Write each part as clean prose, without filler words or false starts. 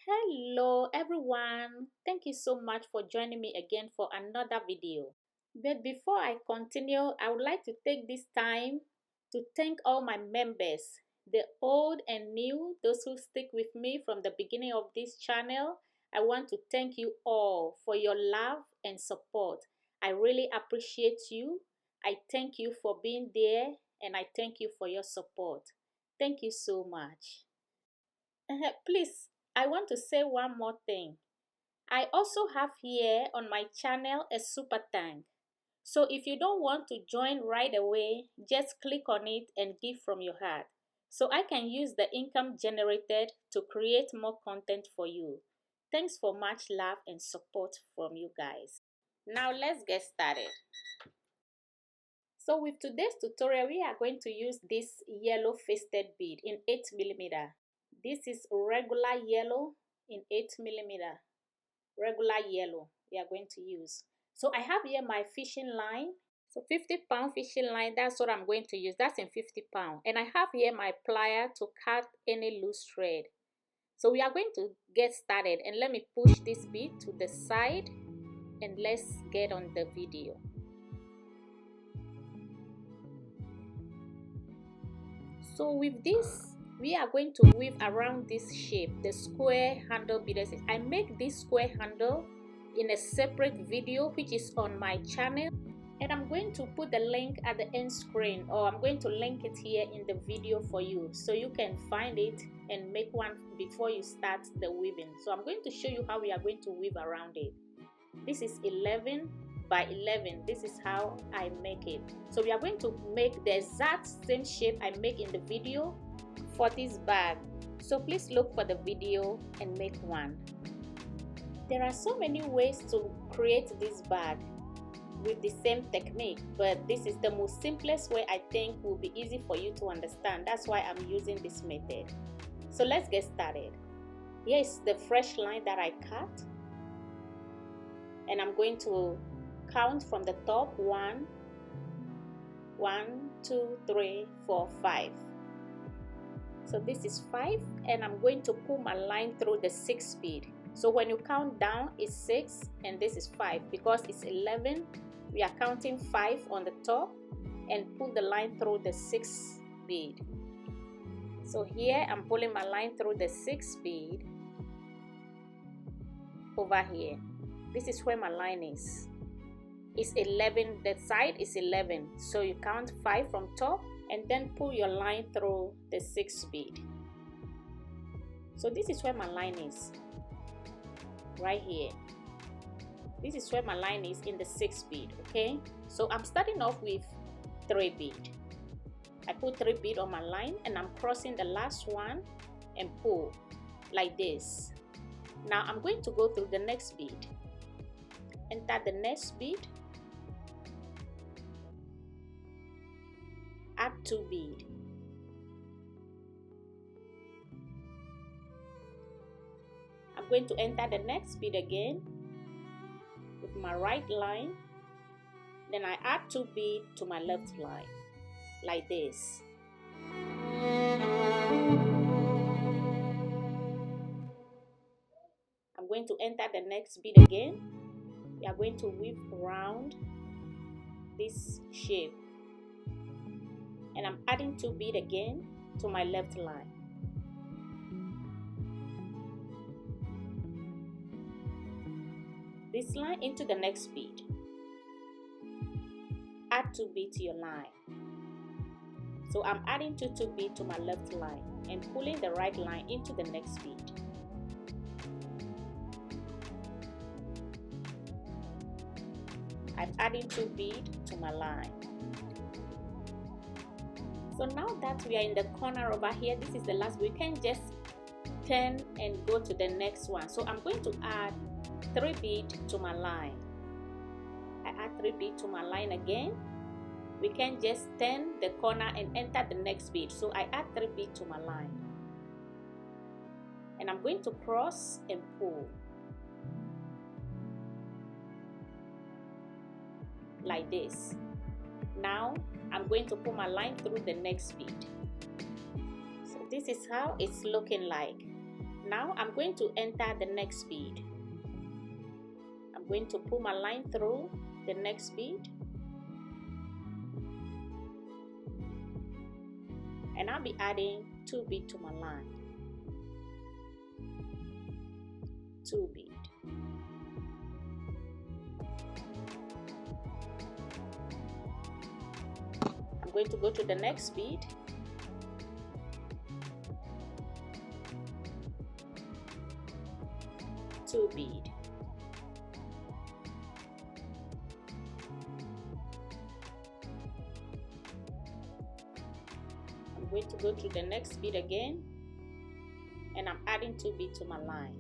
Hello everyone, thank you so much for joining me again for another video. But before I continue, I would like to take this time to thank all my members, the old and new, those who stick with me from the beginning of this channel. I want to thank you all for your love and support. I really appreciate you. I thank you for being there and I thank you for your support. Thank you so much. Please, I want to say one more thing. I also have here on my channel a super tank. So if you don't want to join right away, just click on it and give from your heart. So I can use the income generated to create more content for you. Thanks for much love and support from you guys. Now let's get started. So with today's tutorial, we are going to use this yellow fisted bead in 8mm. This is regular yellow in 8mm. Regular yellow we are going to use. So I have here my fishing line. So 50-pound fishing line, that's what I'm going to use. That's in 50 pound. And I have here my plier to cut any loose thread. So we are going to get started, and let me push this bead to the side and let's get on the video. So with this, we are going to weave around this shape, the square handle beaded. I make this square handle in a separate video which is on my channel, and I'm going to put the link at the end screen, or I'm going to link it here in the video for you so you can find it and make one before you start the weaving. So I'm going to show you how we are going to weave around it. This is 11 by 11. This is how I make it. So we are going to make the exact same shape I make in the video for this bag. So please look for the video and make one. There are so many ways to create this bag with the same technique, but this is the most simplest way I think will be easy for you to understand. That's why I'm using this method. So let's get started. Here is the fresh line that I cut, and I'm going to count from the top 1, 2, 3, 4, 5. So this is 5, and I'm going to pull my line through the 6th bead. So when you count down, it's 6 and this is 5. Because it's 11, we are counting 5 on the top and pull the line through the 6th bead. So here I'm pulling my line through the 6th bead over here. This is where my line is. It's 11, the side is 11. So you count 5 from top and then pull your line through the 6th bead. So this is where my line is, right here. This is where my line is in the 6th bead, okay? So I'm starting off with 3 bead. I put 3 bead on my line and I'm crossing the last one and pull like this. Now I'm going to go through the next bead. Enter the next bead, add 2 bead. I'm going to enter the next bead again with my right line, then I add 2 bead to my left line like this. I'm going to enter the next bead again. We are going to weave around this shape, and I'm adding 2 bead again to my left line. This line into the next bead. Add 2 bead to your line. So I'm adding 2 bead to my left line and pulling the right line into the next bead. I'm adding 2 bead to my line. So now that we are in the corner over here, this is the last. We can just turn and go to the next one. So I'm going to add 3 bead to my line. I add 3 bead to my line again. We can just turn the corner and enter the next bead. So I add 3 bead to my line, and I'm going to cross and pull like this. Now I'm going to pull my line through the next bead. So this is how it's looking like. Now I'm going to enter the next bead. I'm going to pull my line through the next bead, and I'll be adding 2 beads to my line. 2 bead. I'm going to go to the next bead. 2 bead. I'm going to go to the next bead again, and I'm adding 2 beads to my line.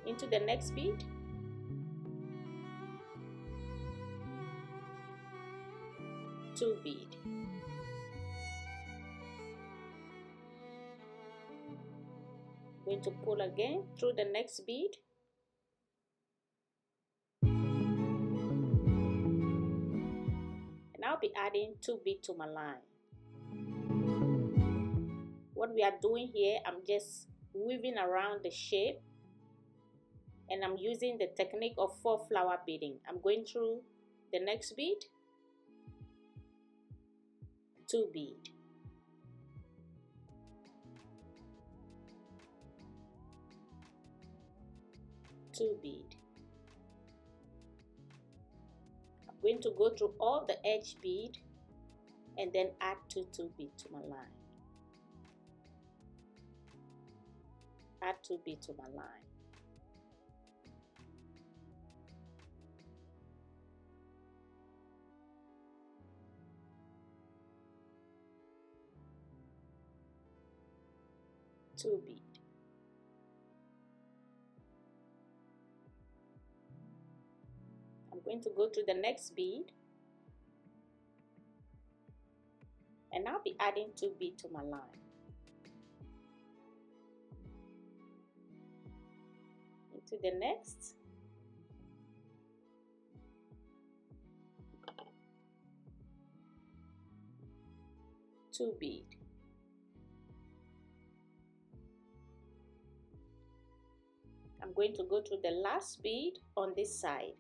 Into the next bead, 2 bead. Going to pull again through the next bead, and I'll be adding 2 beads to my line. What we are doing here, I'm just weaving around the shape, and I'm using the technique of 4 flower beading. I'm going through the next bead, 2 bead. Bead. I'm going to go through all the edge bead and then add 2 beads to my line. Add 2 beads to my line. Two bead. I'm going to go to the next bead, and I'll be adding 2 beads to my line. Into the next, 2 bead. I'm going to go to the last bead on this side,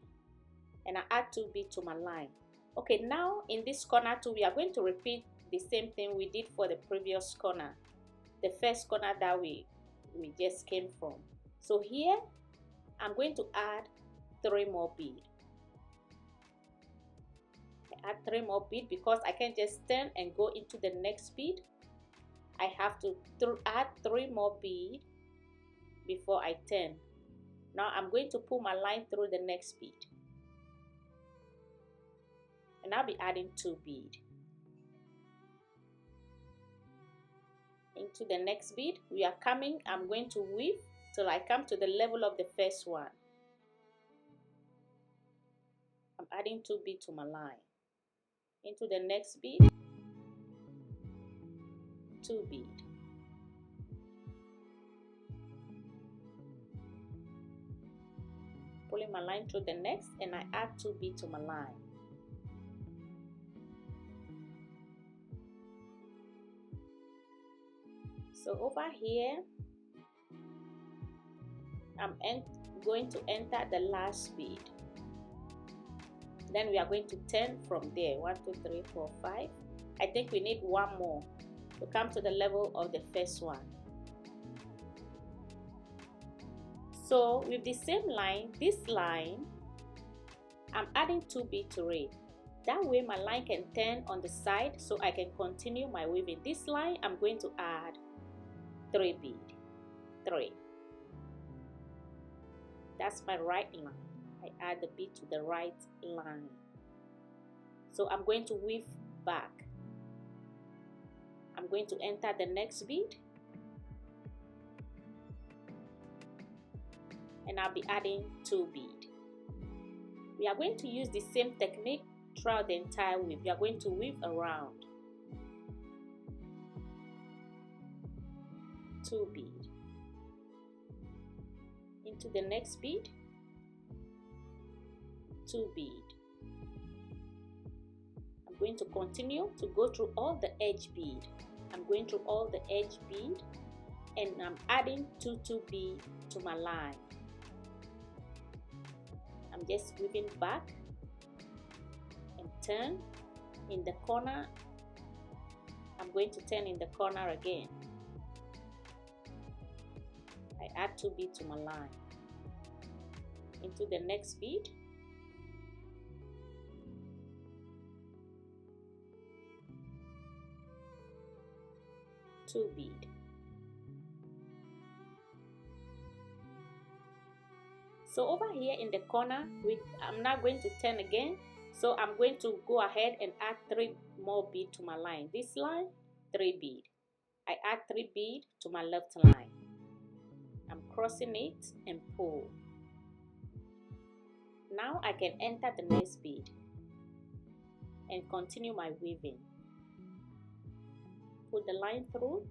and I add 2 beads to my line. Okay, now in this corner too, we are going to repeat the same thing we did for the previous corner, the first corner that we just came from. So here I'm going to add 3 more beads. I add 3 more beads because I can't just turn and go into the next bead. I have to add 3 more beads before I turn. Now I'm going to pull my line through the next bead, and I'll be adding 2 beads. Into the next bead, we are coming, I'm going to weave till I come to the level of the first one. I'm adding 2 beads to my line. Into the next bead, 2 beads. Pulling my line through the next, and I add 2 beads to my line. So over here, I'm going to enter the last bead. Then we are going to turn from there. 1, 2, 3, 4, 5. I think we need 1 more to come to the level of the first one. So with the same line, this line, I'm adding 2 beads to it. That way my line can turn on the side so I can continue my weaving. This line, I'm going to add 3 beads. 3. That's my right line. I add the bead to the right line. So I'm going to weave back. I'm going to enter the next bead, and I'll be adding 2 beads. We are going to use the same technique throughout the entire weave. We are going to weave around. 2 beads. Into the next bead, 2 beads. I'm going to continue to go through all the edge bead I'm going through all the edge bead and I'm adding 2 bead to my line. I'm just weaving back and turn in the corner. I'm going to turn in the corner again. I add 2 bead to my line. Into the next bead, two bead. So over here in the corner, I'm not going to turn again. So I'm going to go ahead and add 3 more bead to my line. This line, 3 bead. I add 3 bead to my left line. I'm crossing it and pull. Now I can enter the next bead and continue my weaving. Put the line through,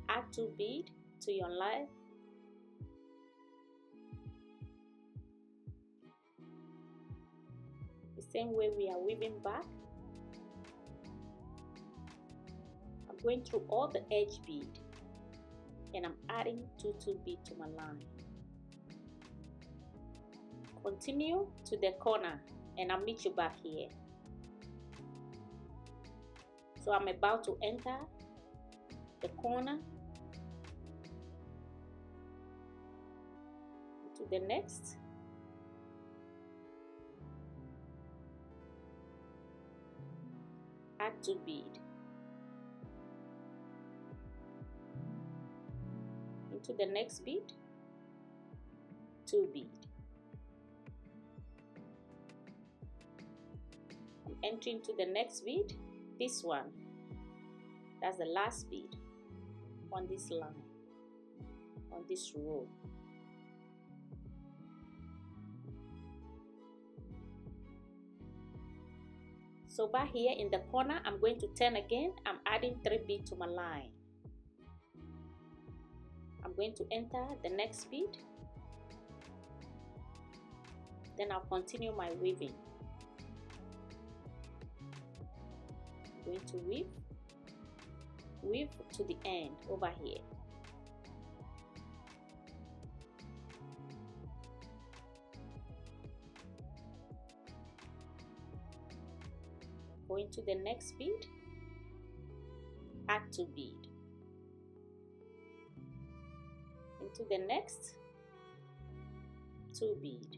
add 2 bead to your line. The same way we are weaving back. I'm going through all the edge bead and I'm adding 2 bead to my line. Continue to the corner and I'll meet you back here. So I'm about to enter the corner to the next. Add 2 bead. Into the next bead, 2 bead. I'm entering to the next bead, this one. That's the last bead on this line, on this row. So back here in the corner, I'm going to turn again. I'm adding 3 bead to my line. I'm going to enter the next bead. Then I'll continue my weaving. I'm going to weave to the end over here. Go into the next bead, add 2 bead. Into the next, 2 bead.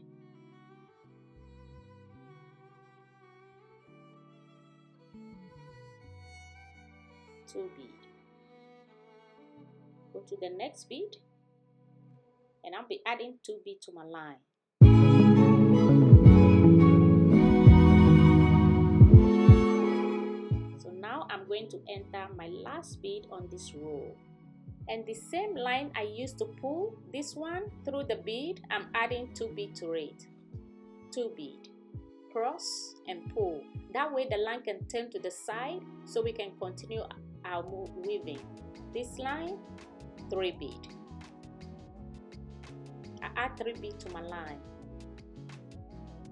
Bead. Go to the next bead and I'll be adding 2 bead to my line. So now I'm going to enter my last bead on this row. And the same line I used to pull this one through the bead, I'm adding 2 bead to it. 2 bead. Cross and pull. That way the line can turn to the side so we can continue our weaving. This line, 3 bead. I add 3 bead to my line.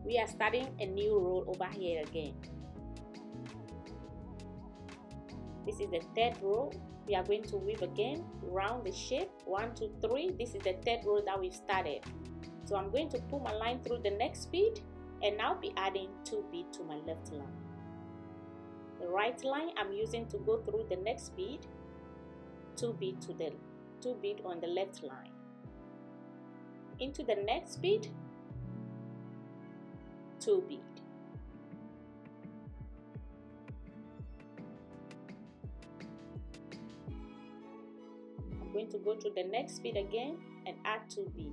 We are starting a new row over here again. This is the 3rd row. We are going to weave again round the shape. 1, 2, 3. This is the 3rd row that we've started. So I'm going to pull my line through the next bead and now be adding 2 bead to my left line. The right line I'm using to go through the next bead, 2 bead to the 2 bead on the left line. Into the next bead, 2 bead. I'm going to go to the next bead again and add 2 bead.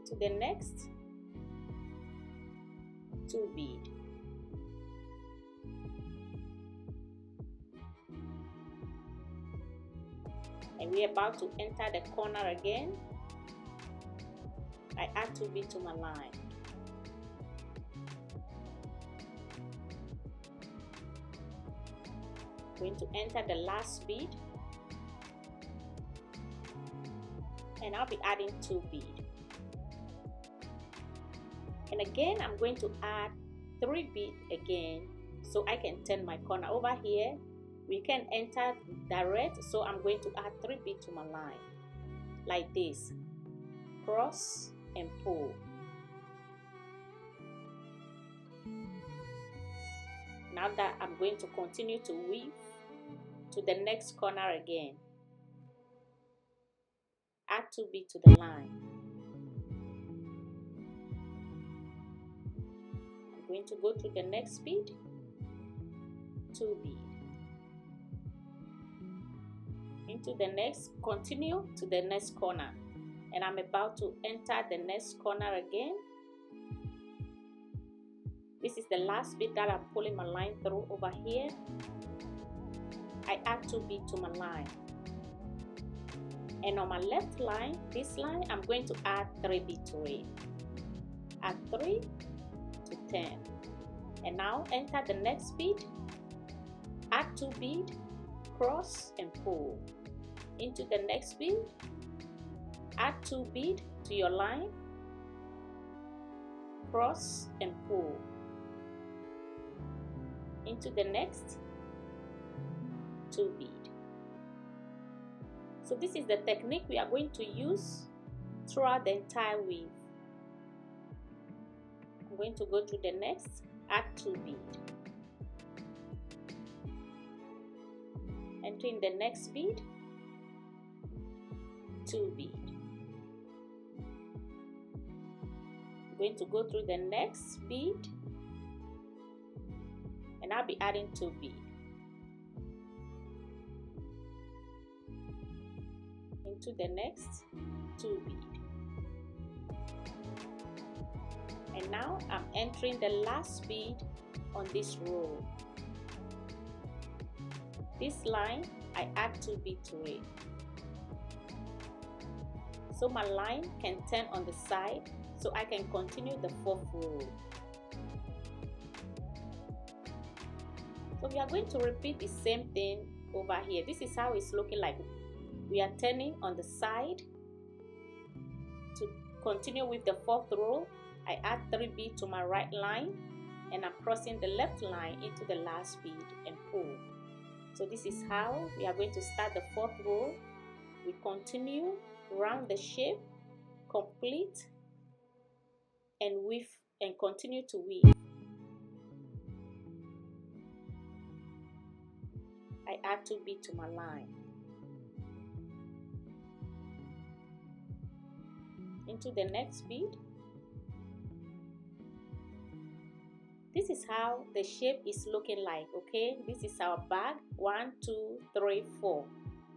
To the next, 2 bead. And we're about to enter the corner again. I add 2 bead to my line. Going to enter the last bead and I'll be adding 2 bead. And again, I'm going to add 3 beads again, so I can turn my corner. Over here we can enter direct, so I'm going to add 3 beads to my line like this, cross and pull. Now that I'm going to continue to weave to the next corner again, add 2 beads to the line. I'm going to go to the next bead, 2 beads. Into the next, continue to the next corner, and I'm about to enter the next corner again. This is the last bead that I'm pulling my line through. Over here I add 2 beads to my line, and on my left line, this line, I'm going to add 3 beads to it. Add 3 to 10, and now enter the next bead, add 2 beads, cross and pull. Into the next bead, add 2 beads to your line, cross and pull. Into the next, 2 beads. So this is the technique we are going to use throughout the entire weave. I'm going to go to the next, add 2 beads. Entering the next bead, 2 beads. I'm going to go through the next bead, and I'll be adding 2 beads. Into the next, 2 beads. And now I'm entering the last bead on this row. This line, I add 2 beads to it, so my line can turn on the side, so I can continue the 4th row. So we are going to repeat the same thing over here. This is how it's looking like. We are turning on the side. To continue with the 4th row, I add 3 beads to my right line, and I'm crossing the left line into the last bead and pull. So this is how we are going to start the 4th row. We continue round the shape, complete, and weave, and continue to weave. I add 2 beads to my line. Into the next bead. This is how the shape is looking like, okay? This is our bag, 1, 2, 3, 4.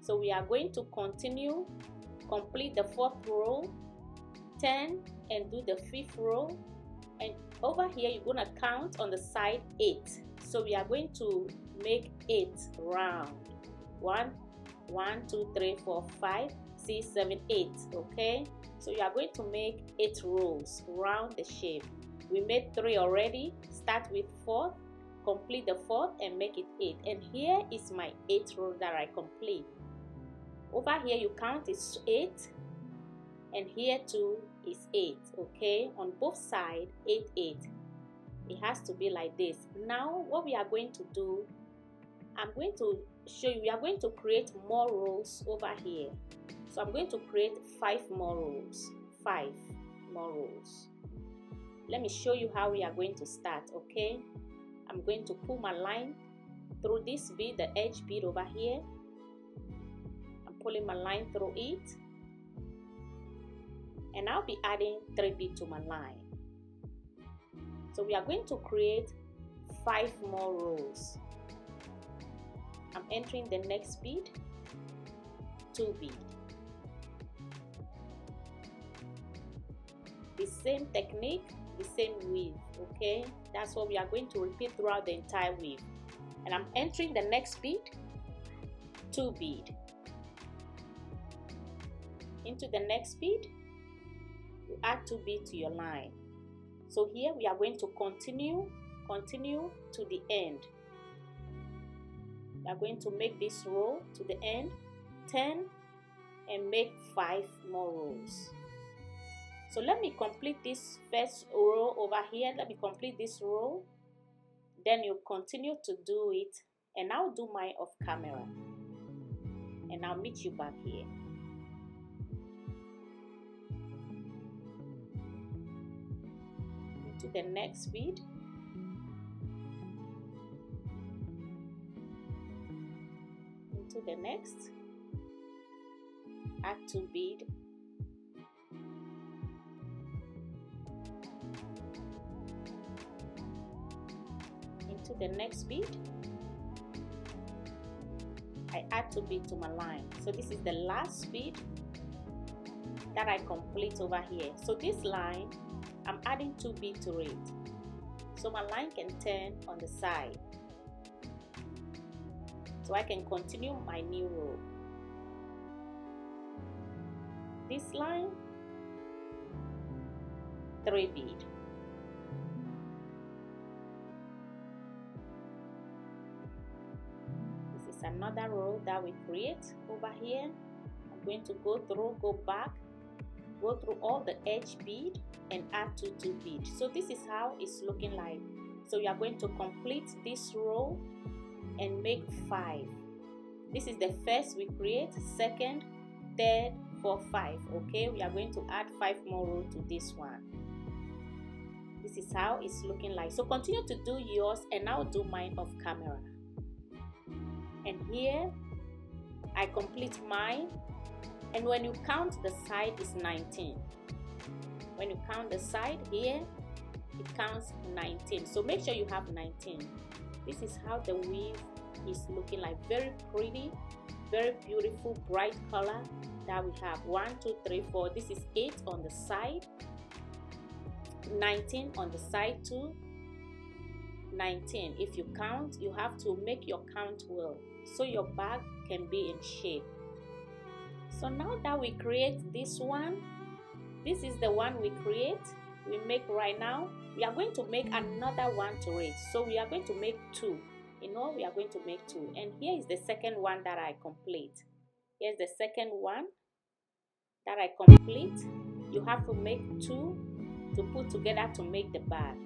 So we are going to continue, complete the 4th row, turn and do the 5th row, and over here you're going to count on the side 8. So we are going to make 8 round. 1, 2, 3, 4, 5, 6, 7, 8, okay? So you are going to make 8 rows round the shape. We made 3 already. Start with 4th, complete the 4th and make it 8. And here is my 8th row that I complete. Over here you count is 8, and here too is 8, okay? On both sides, 8, 8. It has to be like this. Now what we are going to do, I'm going to show you, we are going to create more rows over here. So I'm going to create 5 more rows. 5 more rows. Let me show you how we are going to start, okay? I'm going to pull my line through this bead, the edge bead over here. I'm pulling my line through it, and I'll be adding 3 beads to my line. So we are going to create 5 more rows. I'm entering the next bead, 2 beads. The same technique, the same weave, okay? That's what we are going to repeat throughout the entire weave. And I'm entering the next bead, 2 beads. Into the next bead, you add 2 beads to your line. So here we are going to continue to the end. We are going to make this row to the end, turn and make 5 more rows. So let me complete this first row over here. Let me complete this row. Then you continue to do it, and I'll do mine off camera, and I'll meet you back here. Into the next bead. Into the next. Add 2 bead. Into the next bead. I add 2 bead to my line. So this is the last bead that I complete over here. So this line, I'm adding 2 bead to it, so my line can turn on the side, so I can continue my new row. This line, 3 bead. This is another row that we create over here. I'm going to go through, go back, go through all the edge bead and add 2 bead. So this is how it's looking like. So you are going to complete this row and make 5. This is the first we create, second, third, 4, 5. Okay, we are going to add 5 more rows to this one. This is how it's looking like. So continue to do yours, and I'll do mine off camera. And here I complete mine, and when you count the side is 19. When you count the side here, it counts 19. So make sure you have 19. This is how the weave is looking like. Very pretty, very beautiful, bright color that we have. 1, 2, 3, 4. This is 8 on the side, 19 on the side too, 19. If you count, you have to make your count well, so your bag can be in shape. So now that we create this one, this is the one we make right now. We are going to make another one to it. So we are going to make 2. We are going to make 2. And here is the second one that I complete. Here's the second one that I complete. You have to make 2 to put together to make the bag.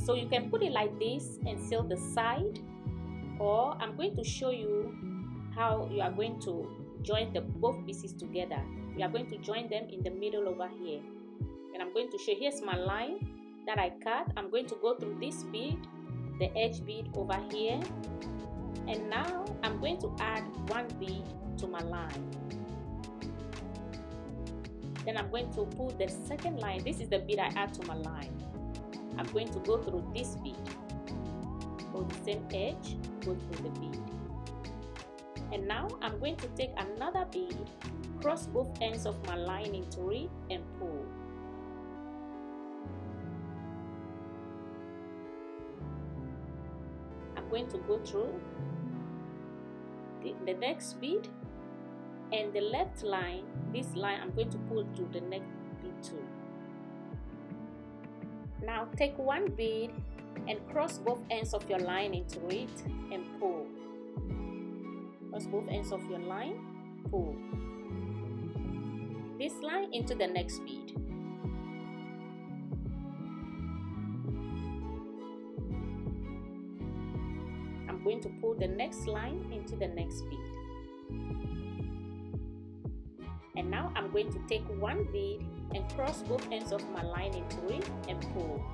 So you can put it like this and seal the side, or I'm going to show you how you are going to join both pieces together. We are going to join them in the middle over here, and I'm going to show. Here's my line that I cut. I'm going to go through this bead, the edge bead over here, and now I'm going to add 1 bead to my line. Then I'm going to pull the second line. This is the bead I add to my line. I'm going to go through this bead, go the same edge, go through the bead. And now I'm going to take another bead, cross both ends of my line into it, and pull. I'm going to go through the next bead, and the left line, this line, I'm going to pull through the next bead too. Now take 1 bead and cross both ends of your line into it and pull. Cross both ends of your line, pull. This line into the next bead. I'm going to pull the next line into the next bead. And now I'm going to take 1 bead and cross both ends of my line into it and pull.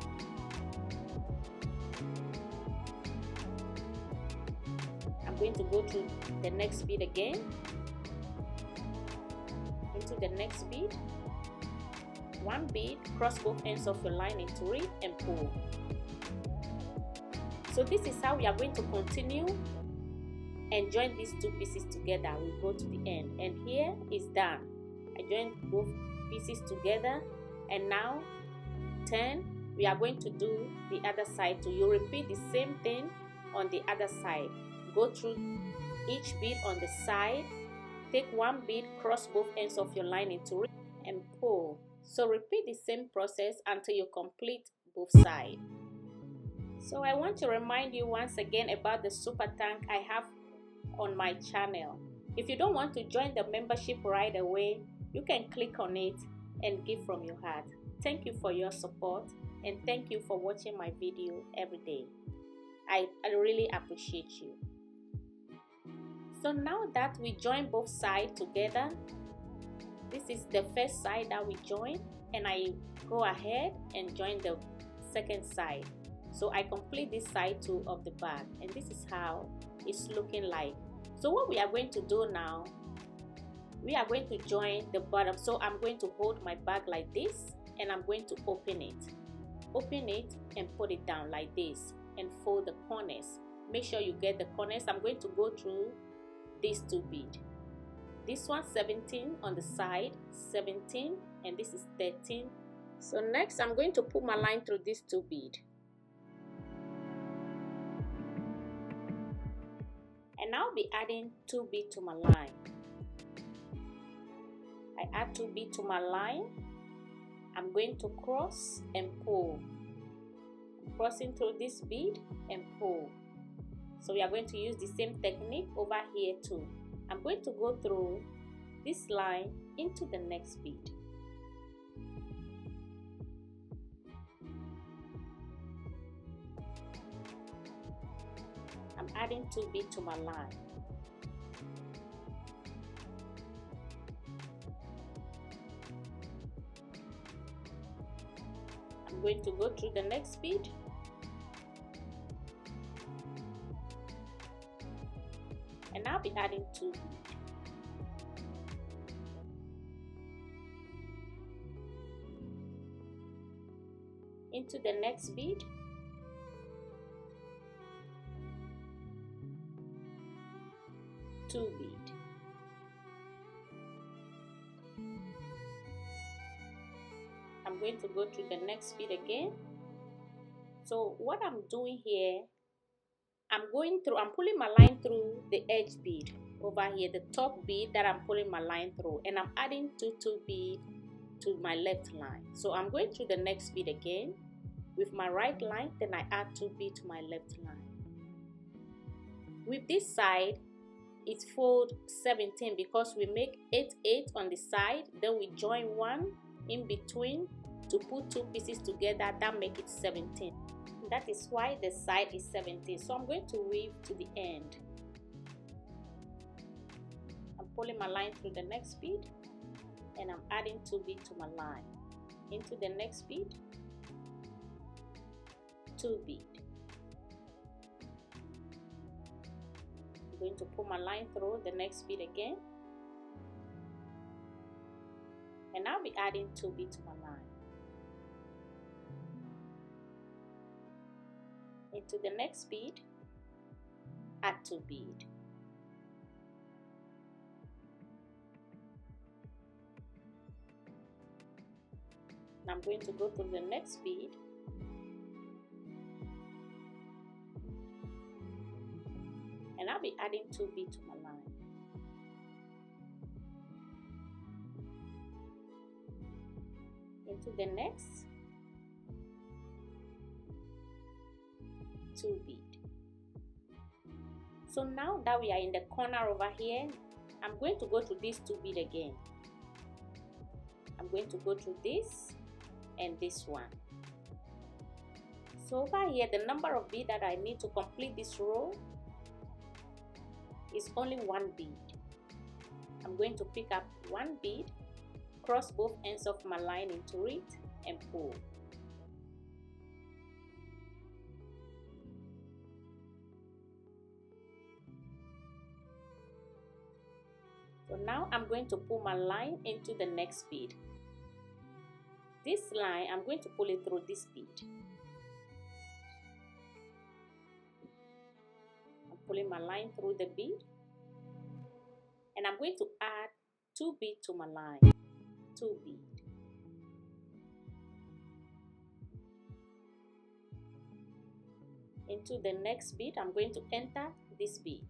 I'm going to go to the next bead again, into the next bead, 1 bead, cross both ends of your line into it and pull. So this is how we are going to continue and join these 2 pieces together. We go to the end, and here is done. I joined both pieces together, and now turn. We are going to do the other side too. You repeat the same thing on the other side. Go through each bead on the side, take 1 bead, cross both ends of your line into it and pull. So repeat the same process until you complete both sides. So I want to remind you once again about the super tank I have on my channel. If you don't want to join the membership right away, you can click on it and give from your heart. Thank you for your support, and thank you for watching my video every day. I really appreciate you. So now that we join both sides together, this is the first side that we join, and I go ahead and join the second side. So I complete this side too of the bag, and this is how it's looking like. So what we are going to do now, we are going to join the bottom. So I'm going to hold my bag like this, and I'm going to open it and put it down like this, and fold the corners. Make sure you get the corners. I'm going to go through these two beads. This one 17 on the side, 17, and this is 13. So next I'm going to put my line through these two beads. And I'll be adding 2 beads to my line. I add 2 beads to my line. I'm going to cross and pull. Crossing through this bead and pull. So we are going to use the same technique over here too. I'm going to go through this line into the next bead. I'm adding 2 beads to my line. I'm going to go through the next bead. And I'll be adding 2 beads. Into the next bead. Two bead. I'm going to go through the next bead again. So what I'm doing here, I'm pulling my line through the edge bead over here, the top bead that I'm pulling my line through, and I'm adding 2 bead to my left line. So I'm going through the next bead again with my right line, then I add 2 bead to my left line. With this side, it's fold 17 because we make 8 on the side, then we join 1 in between to put 2 pieces together, that make it 17. That is why the side is 17. So I'm going to weave to the end. I'm pulling my line through the next bead, and I'm adding 2 bead to my line. Into the next bead, 2 bead. I'm going to pull my line through the next bead again, and I'll be adding 2 bead to my line. Into the next bead, add 2 bead. Now I'm going to go through the next bead, and I'll be adding 2 bead to my line. Into the next, 2 bead. So now that we are in the corner over here, I'm going to go through these 2 bead again. I'm going to go through this and this one. So over here, the number of bead that I need to complete this row is only 1 bead. I'm going to pick up 1 bead, cross both ends of my line into it, and pull. So now I'm going to pull my line into the next bead. This line, I'm going to pull it through this bead. I'm pulling my line through the bead, and I'm going to add 2 bead to my line. 2 bead. Into the next bead, I'm going to enter this bead.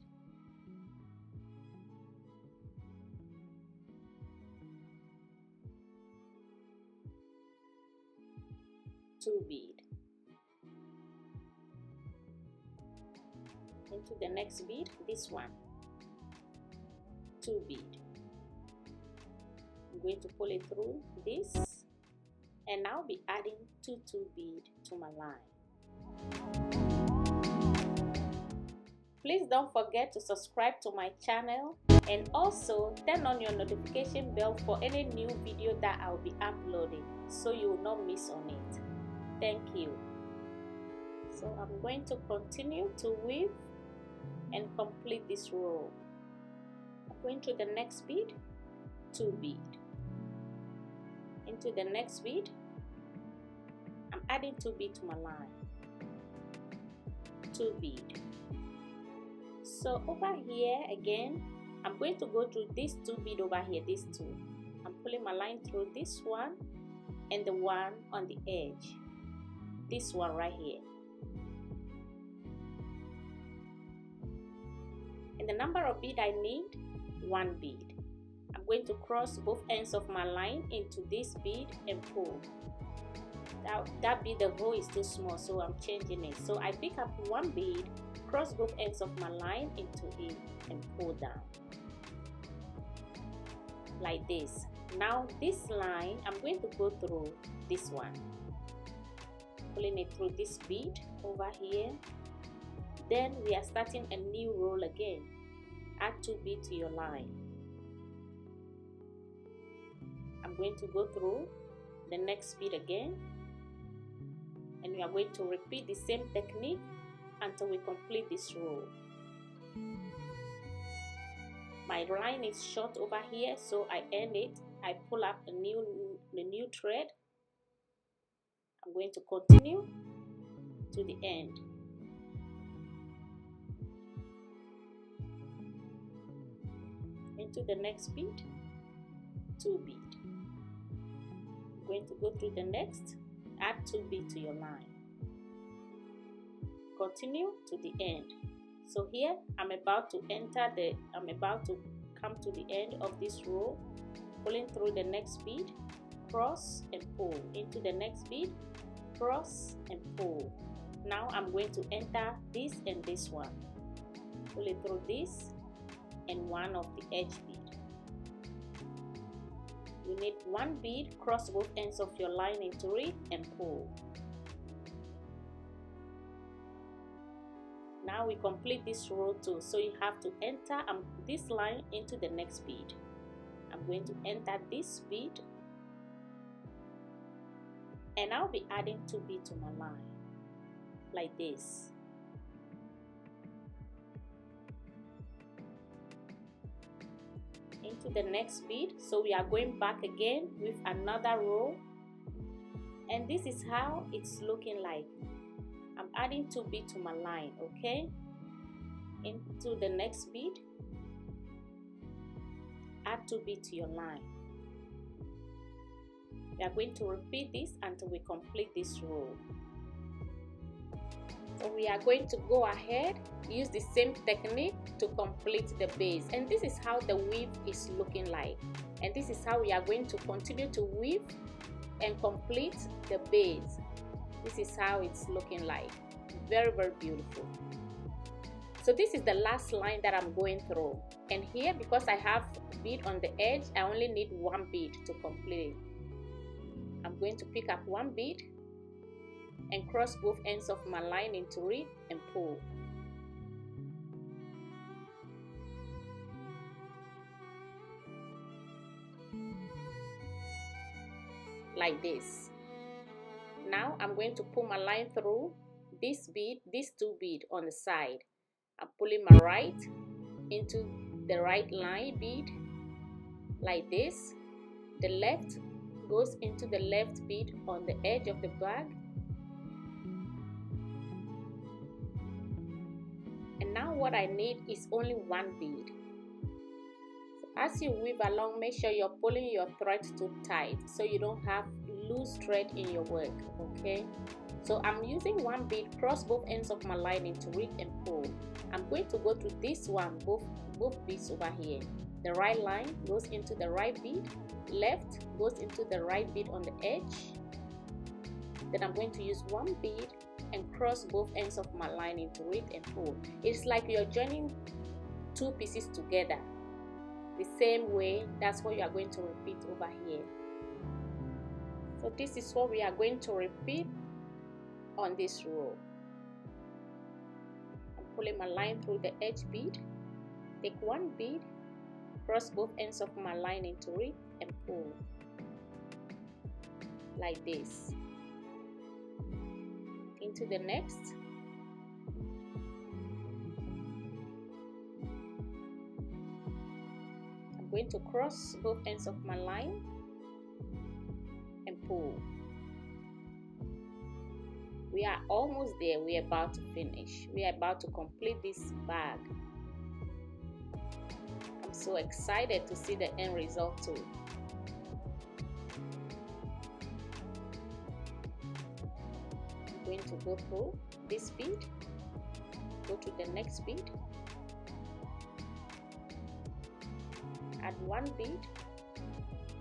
2 bead. Into the next bead, this one, 2 bead. I'm going to pull it through this, and now be adding 2 bead to my line. Please don't forget to subscribe to my channel and also turn on your notification bell for any new video that I'll be uploading so you will not miss on it. Thank you. So I'm going to continue to weave and complete this row. I'm going to the next bead, 2 bead. Into the next bead, I'm adding 2 bead to my line. 2 bead. So over here again, I'm going to go through this 2 bead over here, these 2. I'm pulling my line through this one and the one on the edge. This one right here. And the number of bead I need, 1 bead. I'm going to cross both ends of my line into this bead and pull. That bead, the hole is too small, so I'm changing it. So I pick up 1 bead, cross both ends of my line into it and pull down like this. Now this line, I'm going to go through this one, pulling it through this bead over here. Then we are starting a new roll again. Add 2 bead to your line. I'm going to go through the next bead again, and we are going to repeat the same technique until we complete this row. My line is short over here, so I end it. I pull up the new thread. I'm going to continue to the end. Into the next bead, 2 bead. I'm going to go through the next, add 2 bead to your line. Continue to the end. So here I'm about to come to the end of this row, pulling through the next bead, cross and pull into the next bead, cross and pull. Now I'm going to enter this and this one, pull it through this and one of the edge bead. You need 1 bead, cross both ends of your line into it and pull. Now we complete this row too, so you have to enter this line into the next bead. I'm going to enter this bead, and I'll be adding 2 bead to my line like this. Into the next bead, so we are going back again with another row, and this is how it's looking like. I'm adding 2 bead to my line, okay? Into the next bead, add 2 bead to your line. We are going to repeat this until we complete this row. So we are going to go ahead, use the same technique to complete the base, and this is how the weave is looking like, and this is how we are going to continue to weave and complete the base. This is how it's looking like. Very, very beautiful. So this is the last line that I'm going through, and here, because I have bead on the edge, I only need 1 bead to complete it. I'm going to pick up 1 bead and cross both ends of my line into it and pull. Like this. Now I'm going to pull my line through this bead, these 2 bead on the side. I'm pulling my right into the right line bead like this. The left goes into the left bead on the edge of the bag. And now what I need is only 1 bead. So as you weave along, make sure you're pulling your thread too tight so you don't have loose thread in your work, okay? So I'm using 1 bead, cross both ends of my line into it and pull. I'm going to go to this one, both beads over here. The right line goes into the right bead, left goes into the right bead on the edge. Then I'm going to use 1 bead and cross both ends of my line into it and pull. It's like you're joining 2 pieces together. the same way, that's what you are going to repeat over here. So this is what we are going to repeat on this row. I'm pulling my line through the edge bead. Take one bead, cross both ends of my line into it and pull like this. Into the next. I'm going to cross both ends of my line and pull. We are almost there. We are about to finish. We are about to complete this bag. I'm so excited to see the end result too. I'm going to go through this bead, go to the next bead, add one bead,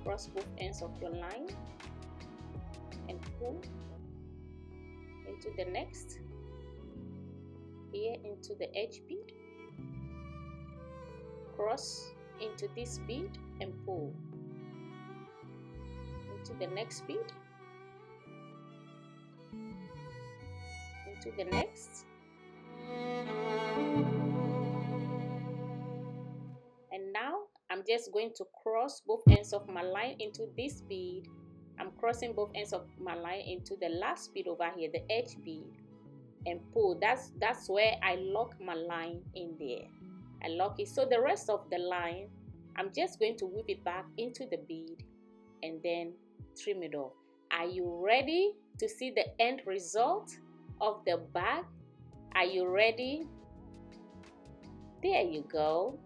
cross both ends of your line and pull into the next, here into the edge bead, cross into this bead and pull into the next bead, into the next, and now I'm just going to cross both ends of my line into this bead. I'm crossing both ends of my line into the last bead over here, the edge bead, and pull. That's where I lock my line in there. I lock it. So the rest of the line, I'm just going to whip it back into the bead and then trim it off. Are you ready to see the end result of the bag? Are you ready? There you go.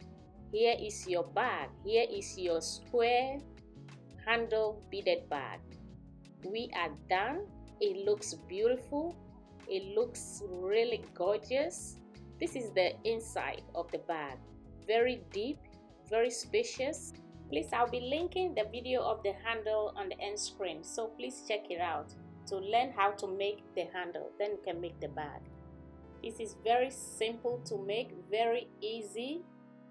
Here is your bag. Here is your square handle beaded bag. We are done. It looks beautiful. It looks really gorgeous. This is the inside of the bag. Very deep, very spacious. Please, I'll be linking the video of the handle on the end screen, so please check it out to learn how to make the handle. Then you can make the bag. This is very simple to make, very easy.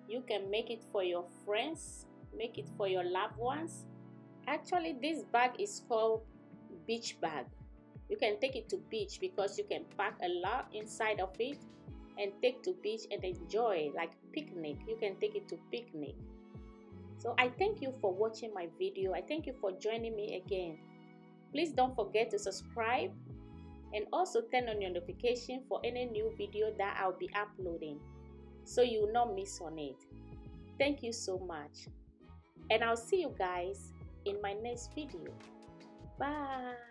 You can make it for your friends, make it for your loved ones. Actually, this bag is called beach bag. You can take it to beach because you can pack a lot inside of it and take to beach and enjoy, like picnic. You can take it to picnic. So I thank you for watching my video. I thank you for joining me again. Please don't forget to subscribe and also turn on your notification for any new video that I'll be uploading, so you will not miss on it. Thank you so much, and I'll see you guys in my next video. Bye.